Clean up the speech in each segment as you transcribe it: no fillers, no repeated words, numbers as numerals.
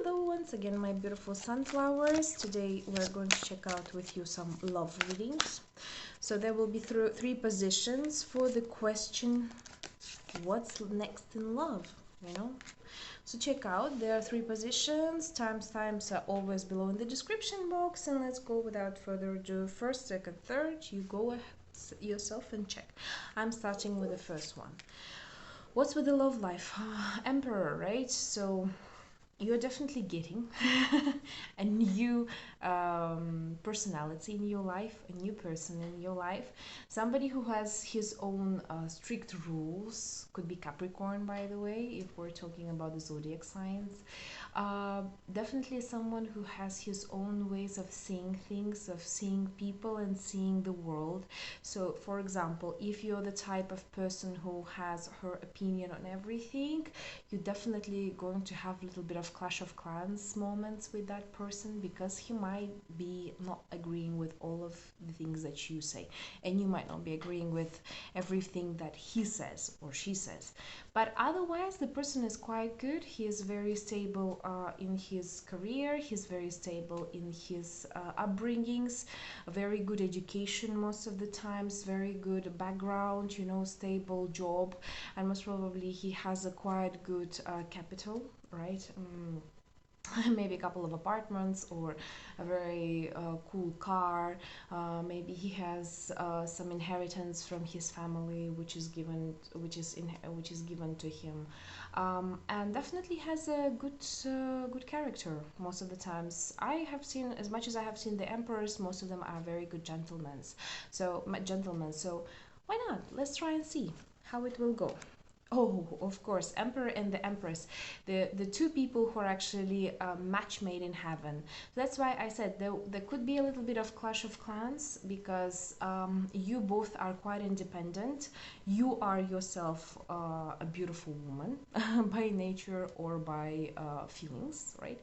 Hello once again, my beautiful sunflowers. Today we're going to check out with you some love readings. So there will be three positions for the question, what's next in love, you know? So check out, there are three positions. Timestamps are always below in the description box, and let's go without further ado. First, second, third, you go ahead yourself and check. I'm starting with the first one. What's with the love life? Emperor, right? So you're definitely getting a new personality in your life, a new person in your life, somebody who has his own strict rules. Could be Capricorn, by the way, if we're talking about the zodiac signs. Definitely someone who has his own ways of seeing things, of seeing people and seeing the world. So for example, if you're the type of person who has her opinion on everything, you're definitely going to have a little bit of Clash of Clans moments with that person, because he might be not agreeing with all of the things that you say, and you might not be agreeing with everything that he says or she says. But otherwise, the person is quite good. He is very stable in his career. He's very stable in his upbringings, a very good education most of the times, very good background, you know, stable job, and most probably he has a quite good capital, right? Maybe a couple of apartments or a very cool car. Maybe he has some inheritance from his family, which is given to him, and definitely has a good character. Most of the times, I have seen, as much as I have seen the emperors, most of them are very good gentlemen. So why not? Let's try and see how it will go. Oh, of course, Emperor and the Empress, the two people who are actually match made in heaven. That's why I said there could be a little bit of Clash of Clans, because you both are quite independent. You are yourself a beautiful woman by nature or by feelings, right?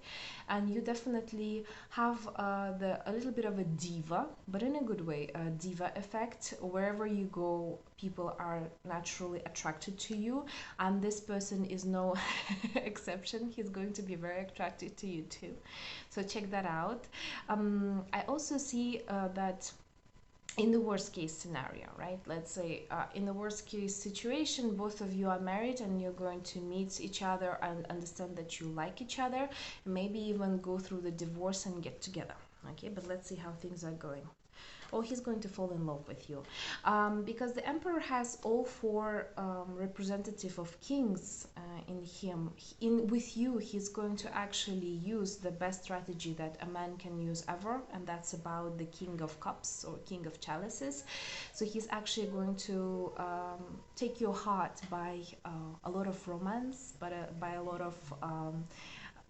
And you definitely have a little bit of a diva, but in a good way, a diva effect. Wherever you go, people are naturally attracted to you, and this person is no exception. He's going to be very attracted to you too, so check that out. I also see that in the worst case scenario, right? Let's say in the worst case situation, both of you are married and you're going to meet each other and understand that you like each other, maybe even go through the divorce and get together. Okay, but let's see how things are going. Oh, he's going to fall in love with you, because the emperor has all four representative of kings in him. With you, he's going to actually use the best strategy that a man can use ever, and that's about the king of cups or king of chalices. So he's actually going to take your heart by a lot of romance, but by a lot of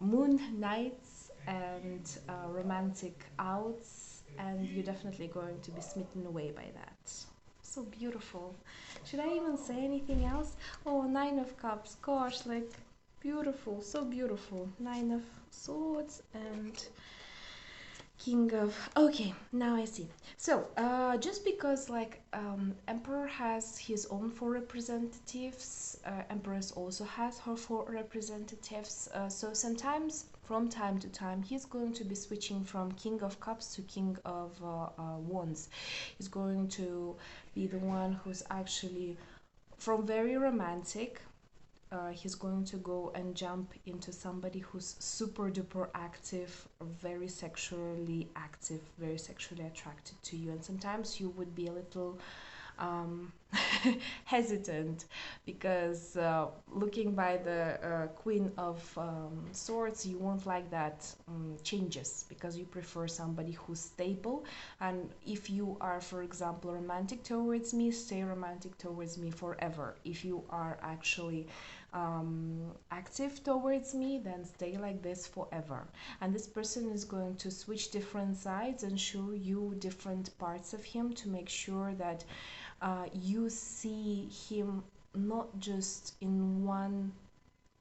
moon nights and romantic outs, and you're definitely going to be smitten away by that. So beautiful. Should I even say anything else? Oh, Nine of Cups, gosh, like beautiful, so beautiful. Nine of Swords and King of... Okay, now I see. So just because like Emperor has his own four representatives, Empress also has her four representatives, so sometimes from time to time he's going to be switching from King of Cups to King of Wands. He's going to be the one who's actually from very romantic, he's going to go and jump into somebody who's super duper active, very sexually active, very sexually attracted to you, and sometimes you would be a little hesitant, because looking by the Queen of Swords, you won't like that changes, because you prefer somebody who's stable. And if you are, for example, romantic towards me, stay romantic towards me forever. If you are actually active towards me, then stay like this forever. And this person is going to switch different sides and show you different parts of him to make sure that you see him not just in one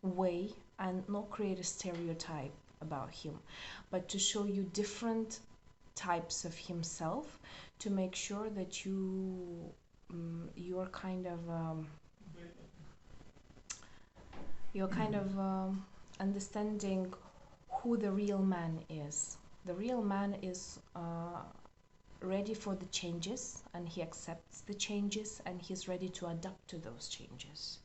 way and not create a stereotype about him, but to show you different types of himself, to make sure that you're kind of understanding who the real man is. The real man is ready for the changes, and he accepts the changes, and he's ready to adapt to those changes.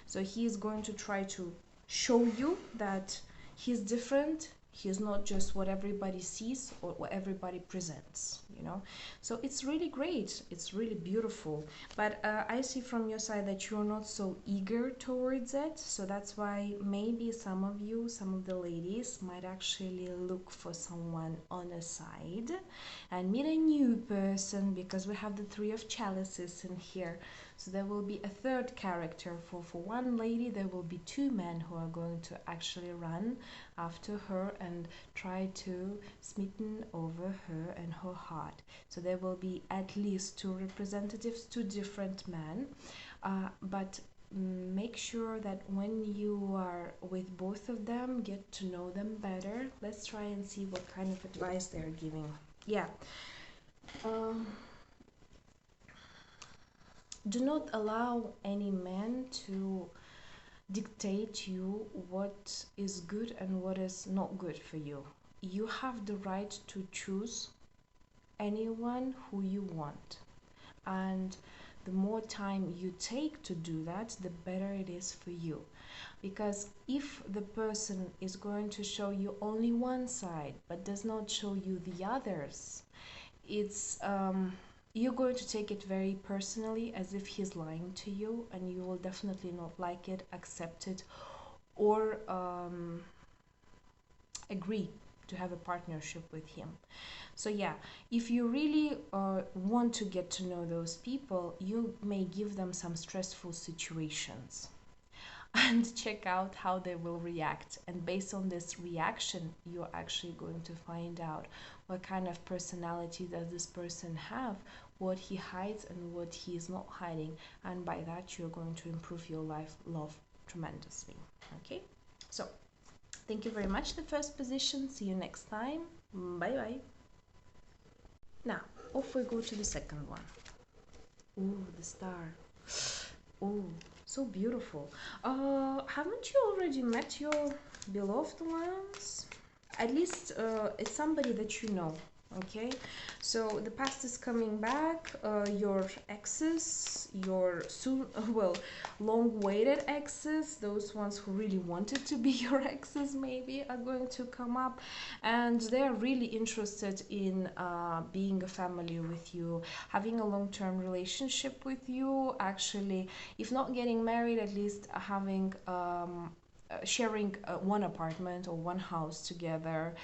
So he is going to try to show you that he's different. He's not just what everybody sees or what everybody presents, you know. So it's really great, it's really beautiful. But I see from your side that you're not so eager towards it, so that's why maybe some of you, some of the ladies, might actually look for someone on a side and meet a new person, because we have the Three of Chalices in here. So there will be a third character. For one lady, there will be two men who are going to actually run after her and try to smitten over her and her heart. So there will be at least two representatives, two different men. But make sure that when you are with both of them, get to know them better. Let's try and see what kind of advice they're giving. Yeah. Do not allow any man to dictate you what is good and what is not good for you. You have the right to choose anyone who you want. And the more time you take to do that, the better it is for you. Because if the person is going to show you only one side but does not show you the others, it's you're going to take it very personally, as if he's lying to you, and you will definitely not like it, accept it, or agree to have a partnership with him. So yeah, if you really want to get to know those people, you may give them some stressful situations and check out how they will react. And based on this reaction, you're actually going to find out what kind of personality does this person have, what he hides and what he is not hiding. And by that, you're going to improve your love tremendously. Okay, so thank you very much, the first position. See you next time. Bye bye. Now off we go to the second one. Ooh, the star. Ooh, so beautiful. Haven't you already met your beloved ones? At least it's somebody that you know. Okay, so the past is coming back. Your exes, your soon long-awaited exes, those ones who really wanted to be your exes, maybe are going to come up, and they are really interested in being a family with you, having a long-term relationship with you. Actually, if not getting married, at least having sharing one apartment or one house together,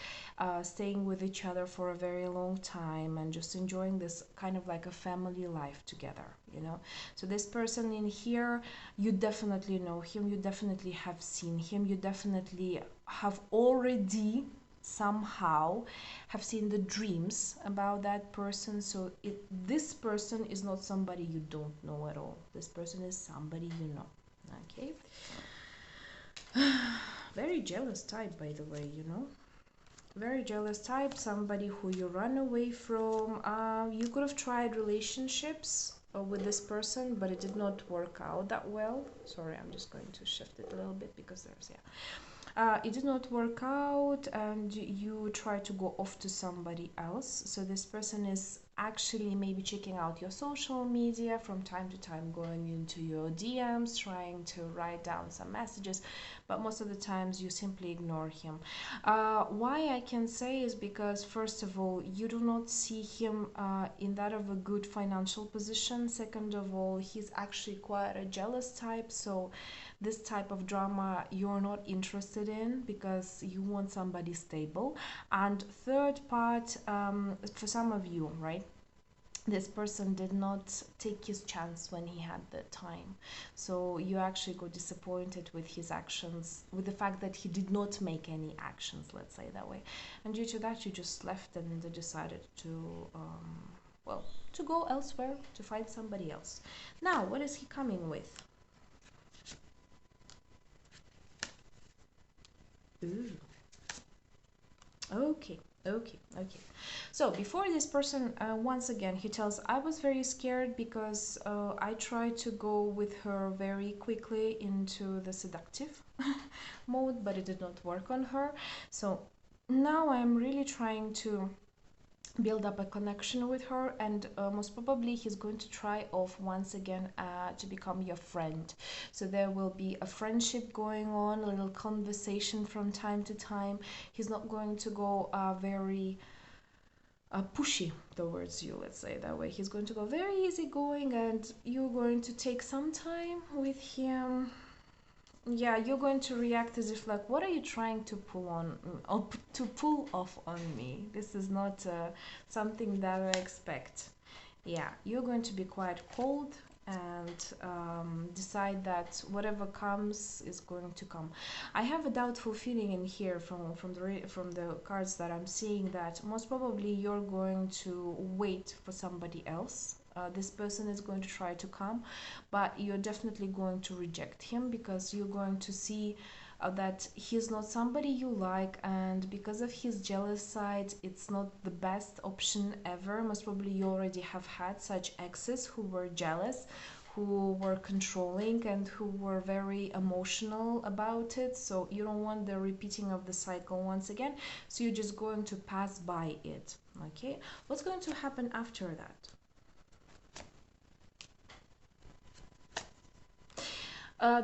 staying with each other for a very long time, and just enjoying this kind of like a family life together, you know. So this person in here, you definitely know him, you definitely have seen him, you definitely have already somehow have seen the dreams about that person. So this person is not somebody you don't know at all. This person is somebody you know. Okay. Very jealous type, by the way, you know. Very jealous type, somebody who you run away from. You could have tried relationships with this person, but it did not work out that well. Sorry, I'm just going to shift it a little bit because there's, yeah. It did not work out, and you try to go off to somebody else. So this person is actually maybe checking out your social media from time to time, going into your DMs, trying to write down some messages, but most of the times you simply ignore him. Why I can say is because, first of all, you do not see him in that of a good financial position. Second of all, he's actually quite a jealous type, so this type of drama you're not interested in, because you want somebody stable. And third part, for some of you, right, this person did not take his chance when he had the time, so you actually got disappointed with his actions, with the fact that he did not make any actions, let's say that way, and due to that you just left and decided to to go elsewhere, to find somebody else. Now what is he coming with? Ooh. Okay. So before this person, once again, he tells, I was very scared because I tried to go with her very quickly into the seductive mode, but it did not work on her. So now I'm really trying to build up a connection with her, and most probably he's going to try off once again to become your friend. So there will be a friendship going on, a little conversation from time to time. He's not going to go very pushy towards you, let's say that way. He's going to go very easygoing, and you're going to take some time with him. Yeah, you're going to react as if like, what are you trying to pull on, or to pull off on me? This is not something that I expect. Yeah, you're going to be quite cold, and decide that whatever comes is going to come. I have a doubtful feeling in here from the cards that I'm seeing, that most probably you're going to wait for somebody else. This person is going to try to come, but you're definitely going to reject him, because you're going to see that he's not somebody you like, and because of his jealous side, it's not the best option ever. Most probably you already have had such exes who were jealous, who were controlling, and who were very emotional about it. So you don't want the repeating of the cycle once again, so you're just going to pass by it. Okay, what's going to happen after that?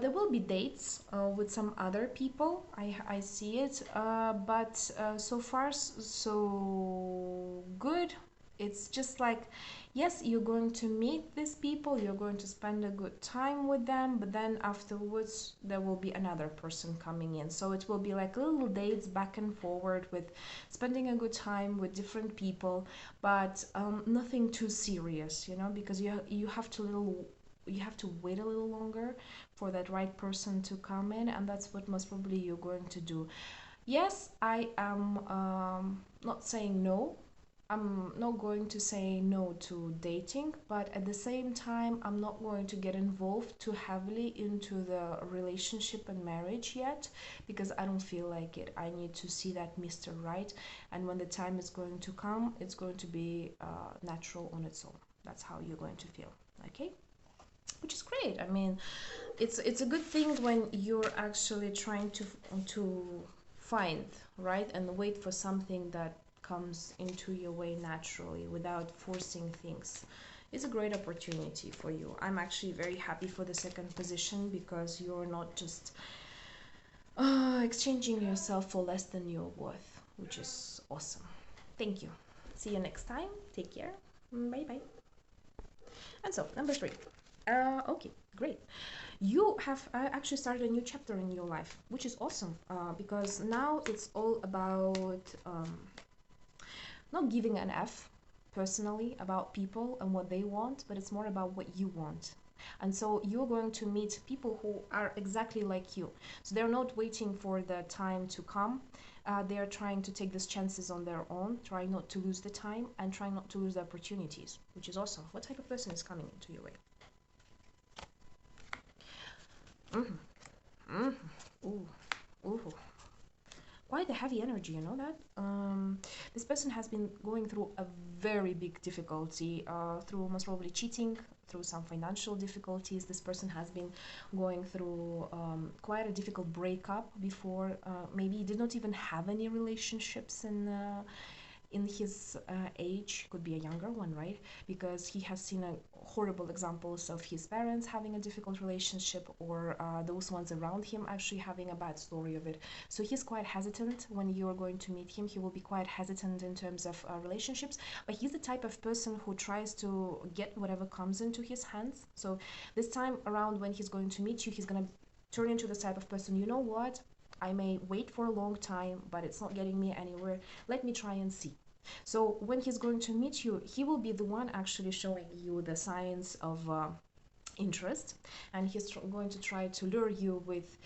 There will be dates with some other people. I see it, but so far so good. It's just like, yes, you're going to meet these people, you're going to spend a good time with them, but then afterwards there will be another person coming in. So it will be like little dates back and forward, with spending a good time with different people, but nothing too serious, you know, because you have to wait a little longer for that right person to come in, and that's what most probably you're going to do. Yes, I am not saying no. I'm not going to say no to dating, but at the same time, I'm not going to get involved too heavily into the relationship and marriage yet, because I don't feel like it. I need to see that Mr. Right, and when the time is going to come, it's going to be natural on its own. That's how you're going to feel, okay? Which is great. I mean, it's a good thing when you're actually trying to find, right, and wait for something that comes into your way naturally without forcing things. It's a great opportunity for you. I'm actually very happy for the second position, because you're not just exchanging yourself for less than you're worth, which is awesome. Thank you. See you next time. Take care. Bye bye. And so, number 3. Okay, great. You have actually started a new chapter in your life, which is awesome, because now it's all about not giving an F personally about people and what they want, but it's more about what you want. And so you're going to meet people who are exactly like you. So they're not waiting for the time to come. They are trying to take these chances on their own, trying not to lose the time and trying not to lose the opportunities, which is awesome. What type of person is coming into your way? Ooh, ooh. Quite a heavy energy, you know that? This person has been going through a very big difficulty, through most probably cheating, through some financial difficulties. This person has been going through quite a difficult breakup before. Maybe he did not even have any relationships in his age. Could be a younger one, right? Because he has seen horrible examples of his parents having a difficult relationship, or those ones around him actually having a bad story of it. So he's quite hesitant when you're going to meet him. He will be quite hesitant in terms of relationships, but he's the type of person who tries to get whatever comes into his hands. So this time around, when he's going to meet you, he's going to turn into the type of person, you know what, I may wait for a long time, but it's not getting me anywhere. Let me try and see. So when he's going to meet you, he will be the one actually showing you the signs of interest, and he's going to try to lure you with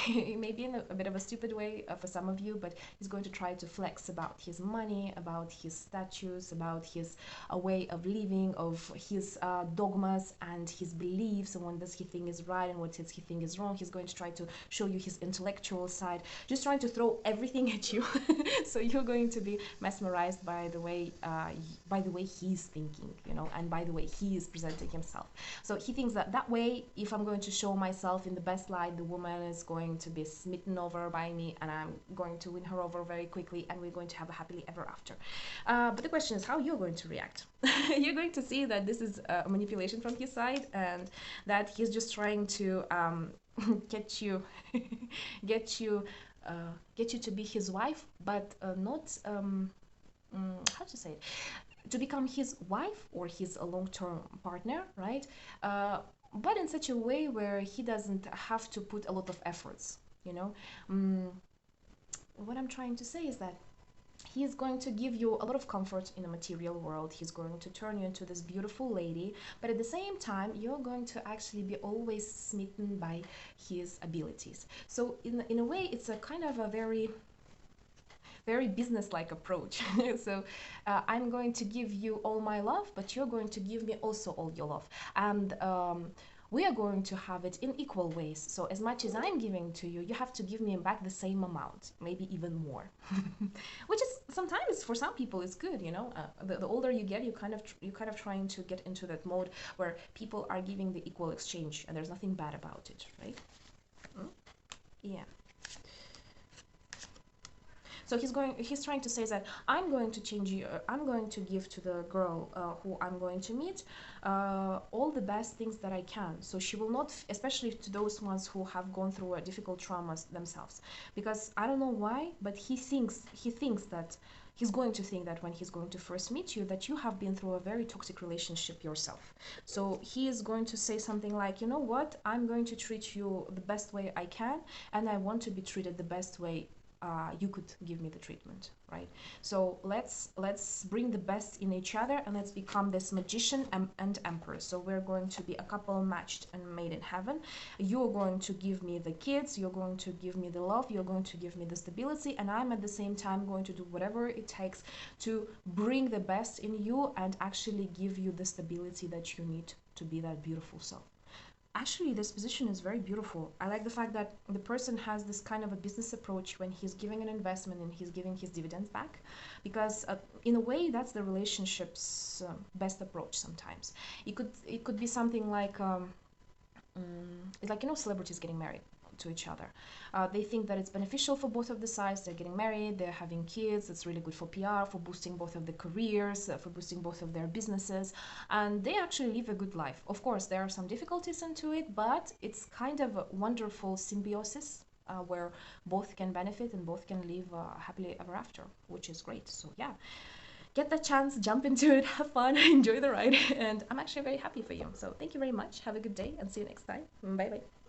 maybe in a bit of a stupid way for some of you, but he's going to try to flex about his money, about his status, about his way of living, of his dogmas and his beliefs, and what does he think is right and what does he think is wrong. He's going to try to show you his intellectual side, just trying to throw everything at you. So you're going to be mesmerized by the way he's thinking, you know, and by the way he is presenting himself. So he thinks thinks that that way, if I'm going to show myself in the best light, the woman is going to be smitten over by me, and I'm going to win her over very quickly, and we're going to have a happily ever after. But the question is how you're going to react. You're going to see that this is a manipulation from his side, and that he's just trying to get you get you get you to be his wife, but not how to say it, to become his wife or his long-term partner, right? But in such a way where he doesn't have to put a lot of efforts, you know. What I'm trying to say is that he is going to give you a lot of comfort in the material world. He's going to turn you into this beautiful lady, but at the same time, you're going to actually be always smitten by his abilities. So in a way, it's a kind of a very business-like approach. So I'm going to give you all my love, but you're going to give me also all your love. And we are going to have it in equal ways. So as much as I'm giving to you, you have to give me back the same amount, maybe even more. Which is sometimes for some people is good, you know. The older you get, you kind of trying to get into that mode where people are giving the equal exchange, and there's nothing bad about it, right? Yeah. So he's trying to say that I'm going to change you, I'm going to give to the girl who I'm going to meet all the best things that I can. So she will not, especially to those ones who have gone through a difficult traumas themselves. Because I don't know why, but he thinks that he's going to think that when he's going to first meet you, that you have been through a very toxic relationship yourself. So he is going to say something like, you know what, I'm going to treat you the best way I can, and I want to be treated the best way you could give me the treatment, right? So let's bring the best in each other, and let's become this magician and empress. So we're going to be a couple matched and made in heaven. You're going to give me the kids, you're going to give me the love, you're going to give me the stability, and I'm at the same time going to do whatever it takes to bring the best in you and actually give you the stability that you need to be that beautiful self. Actually, this position is very beautiful. I like the fact that the person has this kind of a business approach when he's giving an investment and he's giving his dividends back, because in a way that's the relationship's best approach. Sometimes it could be something like it's like, you know, celebrities getting married to each other. They think that it's beneficial for both of the sides. They're getting married, they're having kids, it's really good for PR, for boosting both of their careers, for boosting both of their businesses, and they actually live a good life. Of course, there are some difficulties into it, but it's kind of a wonderful symbiosis where both can benefit and both can live happily ever after, which is great. So yeah, get the chance, jump into it, have fun, enjoy the ride, and I'm actually very happy for you. So thank you very much. Have a good day and see you next time. Bye bye.